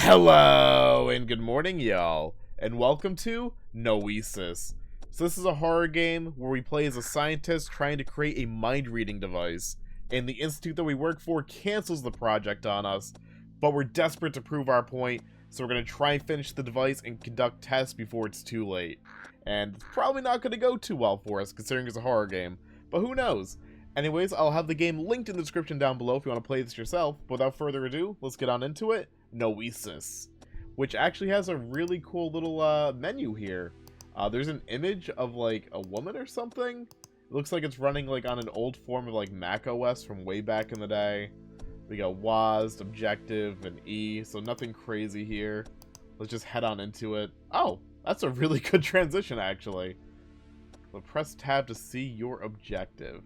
Hello and good morning, y'all, and welcome to Noesis. So this is a horror game where we play as a scientist trying to create a mind-reading device, and the institute that we work for cancels the project on us, but we're desperate to prove our point, so we're going to try and finish the device and conduct tests before it's too late. And it's probably not going to go too well for us, considering it's a horror game, but who knows? Anyways, I'll have the game linked in the description down below if you want to play this yourself, but without further ado, let's get on into it. Noesis, which actually has a really cool little menu here. There's an image of like a woman or something. It looks like it's running like on an old form of like Mac OS from way back in the day. We got WASD, Objective, and E, so nothing crazy here. Let's just head on into it. Oh, that's a really good transition actually. So press tab to see your objective.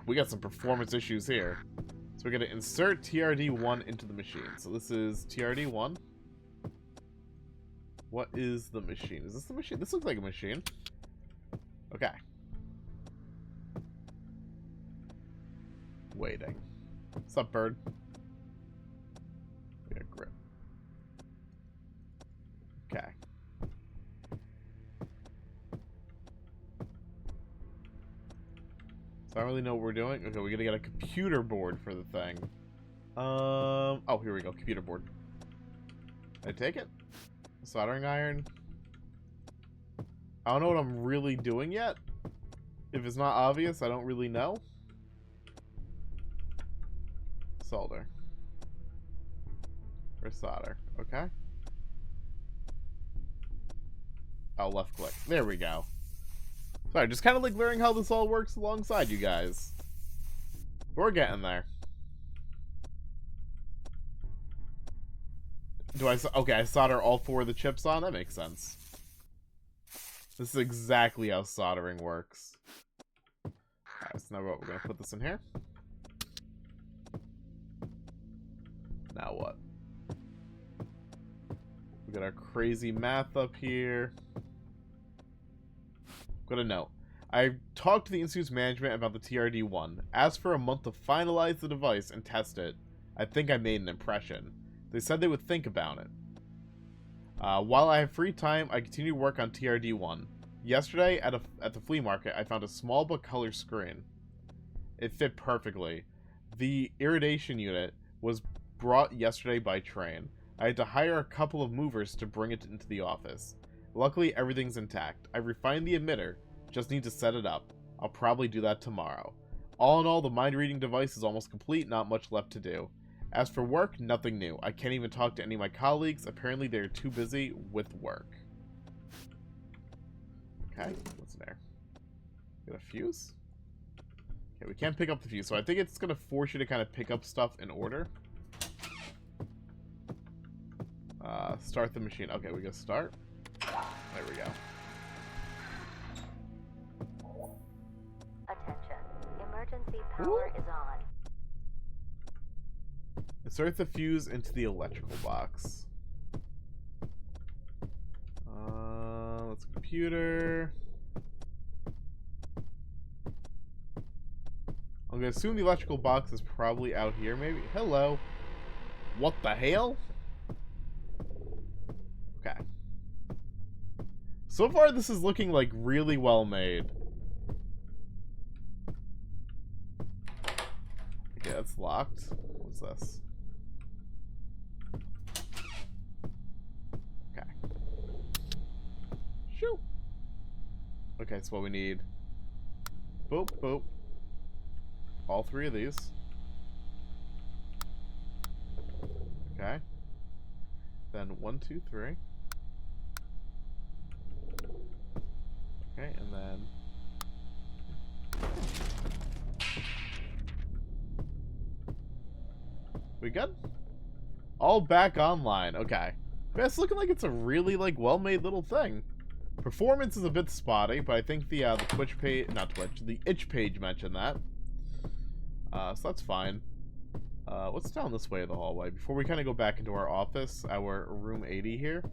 We got some performance issues here. So we're going to insert TRD1 into the machine. So this is TRD1. What is the machine? Is this the machine? This looks like a machine. Okay. Waiting. What's up, bird? We got grip. Okay. I don't really know what we're doing. Okay, we gotta get a computer board for the thing. Oh, here we go. Computer board. Did I take it? Soldering iron. I don't know what I'm really doing yet. If it's not obvious, I don't really know. Solder. Or solder. Okay. Oh, left click. There we go. Sorry, just kind of like learning how this all works alongside you guys. We're getting there. Okay, I solder all 4 of the chips on? That makes sense. This is exactly how soldering works. Alright, so now we're gonna put this in here. Now what? We got our crazy math up here. Got a note. I talked to the Institute's management about the TRD-1. Asked for a month to finalize the device and test it. I think I made an impression. They said they would think about it. While I have free time, I continue to work on TRD-1. Yesterday, at the flea market, I found a small but color screen. It fit perfectly. The irradiation unit was brought yesterday by train. I had to hire a couple of movers to bring it into the office. Luckily, everything's intact. I refined the emitter. Just need to set it up. I'll probably do that tomorrow. All in all, the mind-reading device is almost complete, not much left to do. As for work, nothing new. I can't even talk to any of my colleagues. Apparently, they're too busy with work. Okay, what's in there? Got a fuse? Okay, we can't pick up the fuse, so I think it's going to force you to kind of pick up stuff in order. Start the machine. Okay, we go start. There we go. Attention. Emergency power is on. Insert the fuse into the electrical box. Let's computer. I'm gonna assume the electrical box is probably out here, maybe. Hello. What the hell? Okay. So far, this is looking like really well made. Okay, that's locked. What's this? Okay. Shoo. Okay, so what we need. Boop, boop. All 3 of these. Okay. Then 1, 2, 3. Okay, and then we good? All back online. Okay. Yeah, it's looking like it's a really like well-made little thing. Performance is a bit spotty, but I think the Twitch page, not Twitch, the itch page mentioned that. So that's fine. What's down this way of the hallway? Before we kind of go back into our office, our room 80 here.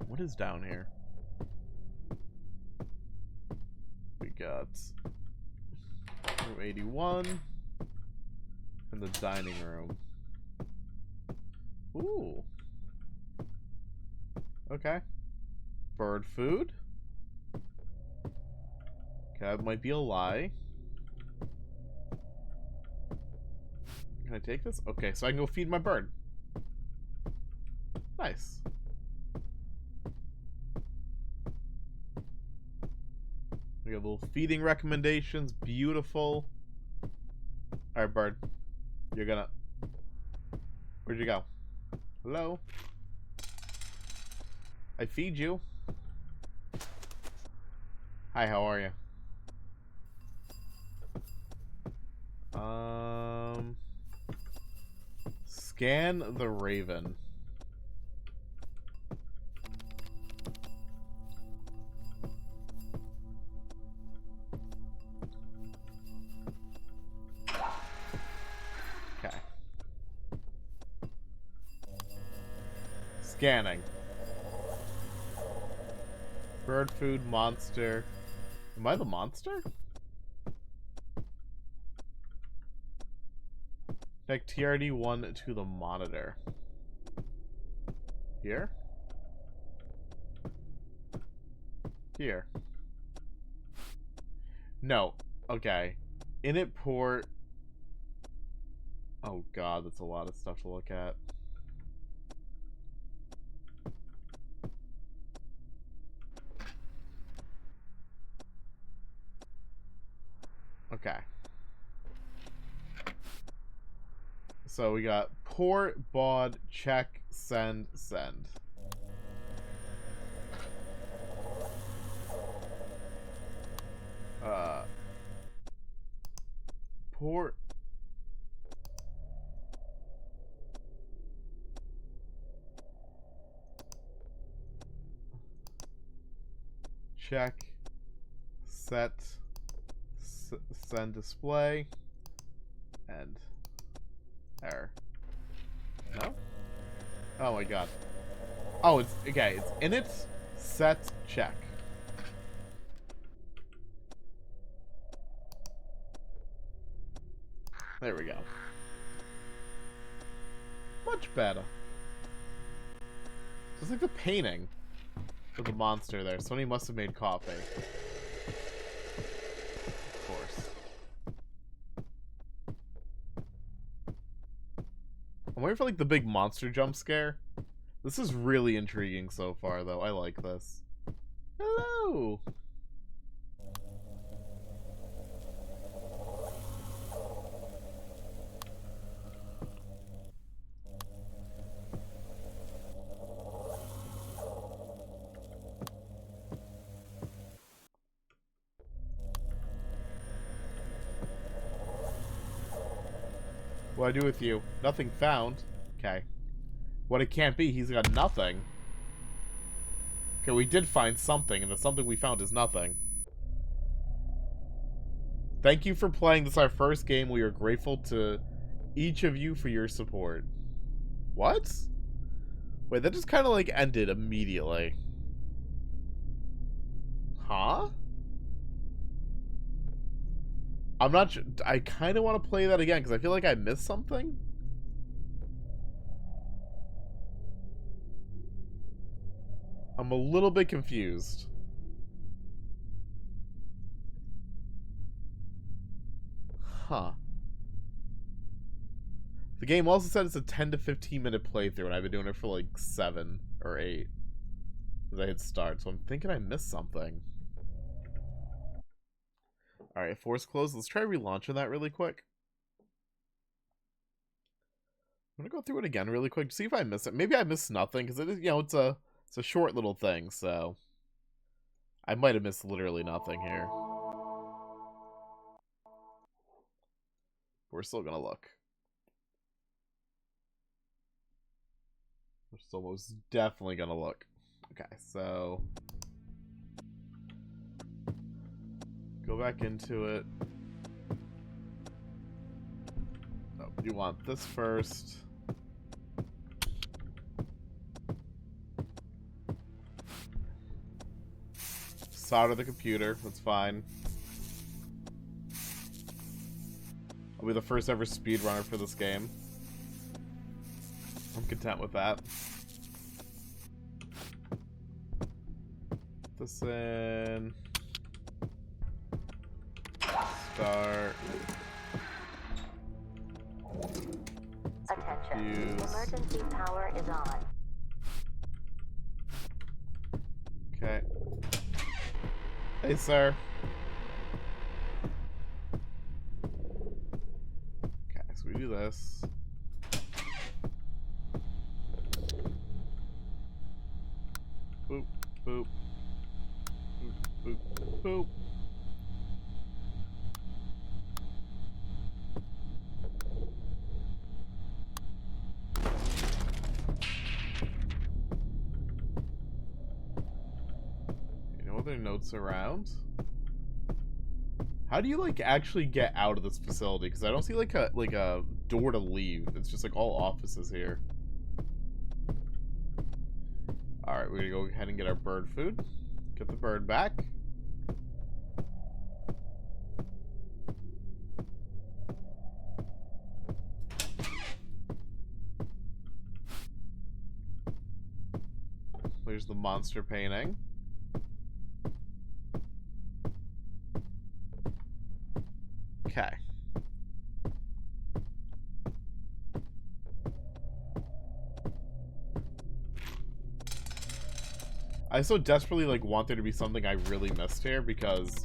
What is down here? We got room 81 and the dining room. Ooh. Okay. Bird food. Okay, that might be a lie. Can I take this? Okay, so I can go feed my bird. Nice. We got little feeding recommendations. Beautiful. Alright, bird. You're gonna... Where'd you go? Hello? I feed you. Hi, how are you? Scan the raven. Okay. Scanning. Bird food monster. Am I the monster? Connect TRD1 to the monitor. Here? Here. No. Okay. Init port. Oh god, that's a lot of stuff to look at. Okay. So we got port, baud, check, send, send. Port. Check. Set. Send display. And error. No? Oh my god. Oh, it's okay. It's init, set, check. There we go. Much better. Just like the painting of the monster there. Somebody must have made coffee. Of course. I'm waiting for like the big monster jump scare. This is really intriguing so far, though. I like this. Hello! What do I do with you? Nothing found. Okay. What it can't be, he's got nothing. Okay, we did find something, and the something we found is nothing. Thank you for playing. This is our first game. We are grateful to each of you for your support. What? Wait, that just kind of like ended immediately. Huh? I'm not sure. I kind of want to play that again because I feel like I missed something. I'm a little bit confused. Huh. The game also said it's a 10 to 15 minute playthrough, and I've been doing it for like 7 or 8 as I hit start, so I'm thinking I missed something. Alright, force close. Let's try relaunching that really quick. I'm gonna go through it again really quick to see if I miss it. Maybe I missed nothing, because it is, you know, it's a short little thing, so I might have missed literally nothing here. We're still gonna look. We're still most definitely gonna look. Okay, so go back into it. Oh, you want this first. Solder the computer, that's fine. I'll be the first ever speedrunner for this game. I'm content with that. Put this in. Start. Attention. Emergency power is on. Okay. Hey, sir. Okay, so we do this. Boop, boop. Boop, boop, boop. Other notes around. How do you like actually get out of this facility? Because I don't see like a door to leave. It's just like all offices here. All right, we're gonna go ahead and get our bird food. Get the bird back. There's the monster painting. Okay. I so desperately like want there to be something I really missed here because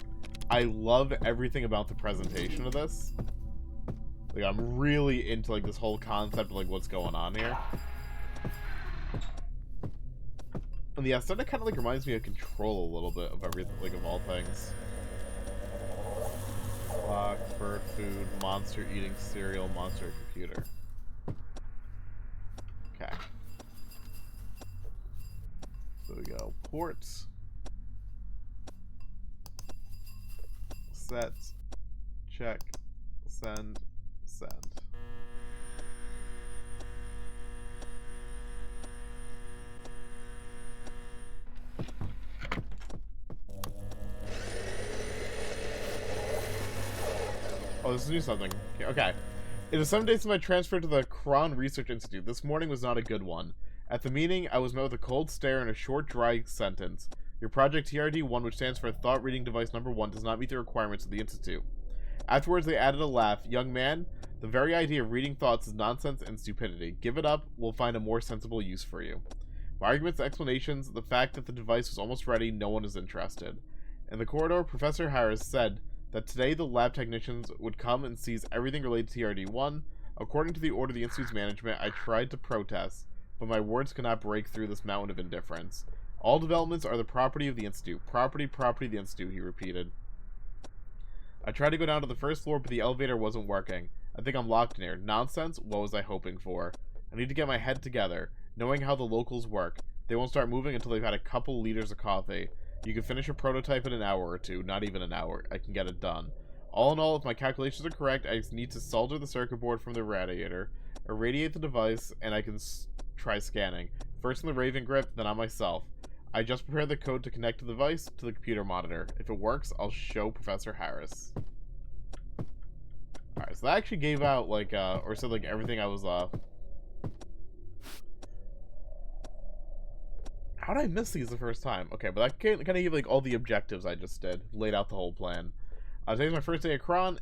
I love everything about the presentation of this. Like I'm really into like this whole concept of like what's going on here. And the aesthetic kind of like reminds me of Control a little bit of everything, like of all things. Clock, bird food, monster eating cereal, monster computer. Okay. So we go ports. Set. Check. Send. Send. Oh, this is new something. Okay. It is 7 days since my transfer to the Kron Research Institute. This morning was not a good one. At the meeting, I was met with a cold stare and a short, dry sentence. Your project TRD-1, which stands for Thought Reading Device Number 1, does not meet the requirements of the Institute. Afterwards, they added a laugh. Young man, the very idea of reading thoughts is nonsense and stupidity. Give it up. We'll find a more sensible use for you. My arguments, explanations, the fact that the device was almost ready, no one is interested. In the corridor, Professor Harris said that today the lab technicians would come and seize everything related to TRD-1. According to the order of the Institute's management, I tried to protest, but my words could not break through this mountain of indifference. All developments are the property of the Institute. Property of the Institute, he repeated. I tried to go down to the first floor, but the elevator wasn't working. I think I'm locked in here. Nonsense? What was I hoping for? I need to get my head together, knowing how the locals work. They won't start moving until they've had a couple liters of coffee. You can finish a prototype in an hour or two. Not even an hour. I can get it done. All in all, if my calculations are correct, I just need to solder the circuit board from the radiator, irradiate the device, and I can try scanning. First on the Raven Grip, then on myself. I just prepared the code to connect the device to the computer monitor. If it works, I'll show Professor Harris. Alright, so that actually gave out, like, or said, like, everything I was, How did I miss these the first time? Okay, but that kind of gave, like, all the objectives I just did. Laid out the whole plan. Today's my first day at Kron.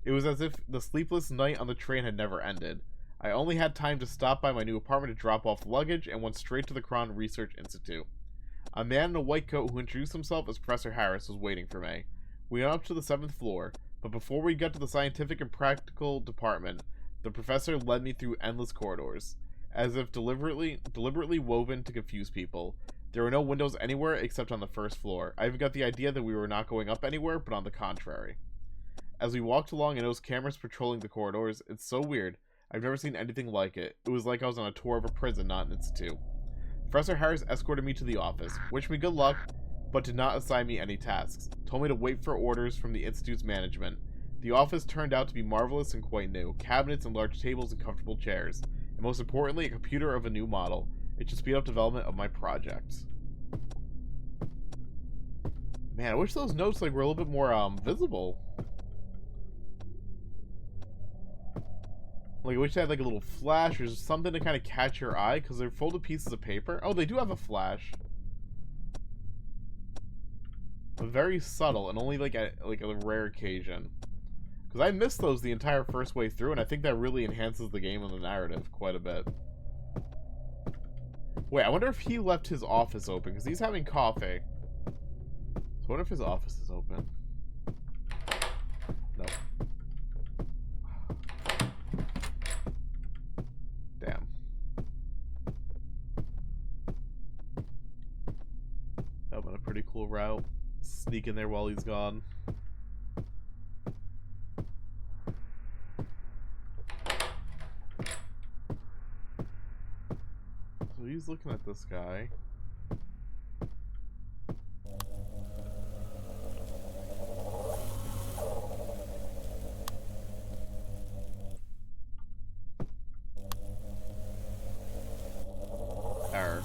It was as if the sleepless night on the train had never ended. I only had time to stop by my new apartment to drop off luggage and went straight to the Kron Research Institute. A man in a white coat who introduced himself as Professor Harris was waiting for me. We went up to the 7th floor, but before we got to the scientific and practical department, the professor led me through endless corridors, as if deliberately woven to confuse people. There were no windows anywhere except on the first floor. I even got the idea that we were not going up anywhere, but on the contrary. As we walked along, I noticed cameras patrolling the corridors. It's so weird. I've never seen anything like it. It was like I was on a tour of a prison, not an institute. Professor Harris escorted me to the office, wished me good luck, but did not assign me any tasks. Told me to wait for orders from the institute's management. The office turned out to be marvelous and quite new. Cabinets and large tables and comfortable chairs. And most importantly, a computer of a new model. It should speed up development of my project. Man, I wish those notes like were a little bit more visible. Like, I wish they had like a little flash or something to kind of catch your eye, because they're folded pieces of paper. Oh, they do have a flash. But very subtle, and only like a rare occasion. Because I missed those the entire first way through, and I think that really enhances the game and the narrative quite a bit. Wait, I wonder if he left his office open, because he's having coffee. So I wonder if his office is open. No. Damn. That would have been a pretty cool route. Sneak in there while he's gone. So he's looking at this guy. Error.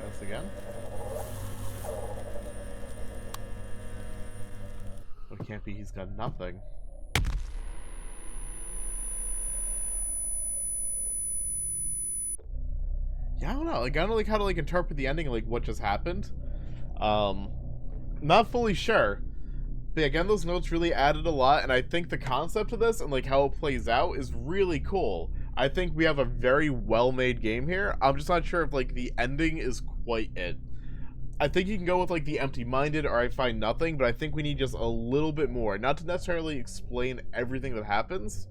That's again. It can't be he's got nothing. Yeah, I don't know. Like, I don't know like how to like interpret the ending, like what just happened. Not fully sure. But again, those notes really added a lot, and I think the concept of this and like how it plays out is really cool. I think we have a very well-made game here. I'm just not sure if like the ending is quite it. I think you can go with like the empty-minded or I find nothing, but I think we need just a little bit more. Not to necessarily explain everything that happens,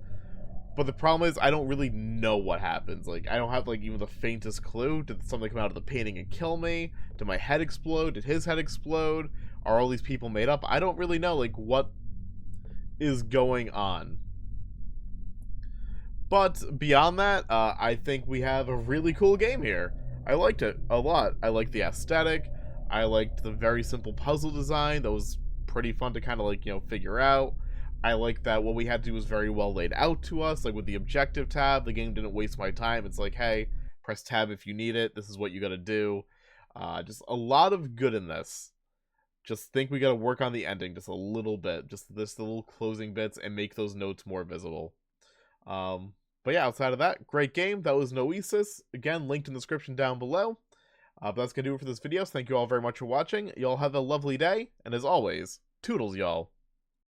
but the problem is I don't really know what happens. Like, I don't have like even the faintest clue. Did something come out of the painting and kill me? Did my head explode? Did his head explode? Are all these people made up? I don't really know like what is going on. But beyond that, I think we have a really cool game here. I liked it a lot. I liked the aesthetic. I liked the very simple puzzle design. That was pretty fun to kind of like, you know, figure out. I like that what we had to do was very well laid out to us. Like with the objective tab, the game didn't waste my time. It's like, hey, press tab if you need it. This is what you got to do. Just a lot of good in this. Just think we got to work on the ending just a little bit. Just the little closing bits and make those notes more visible. But yeah, outside of that, great game. That was Noesis. Again, linked in the description down below. But that's going to do it for this video. So thank you all very much for watching. Y'all have a lovely day. And as always, toodles, y'all.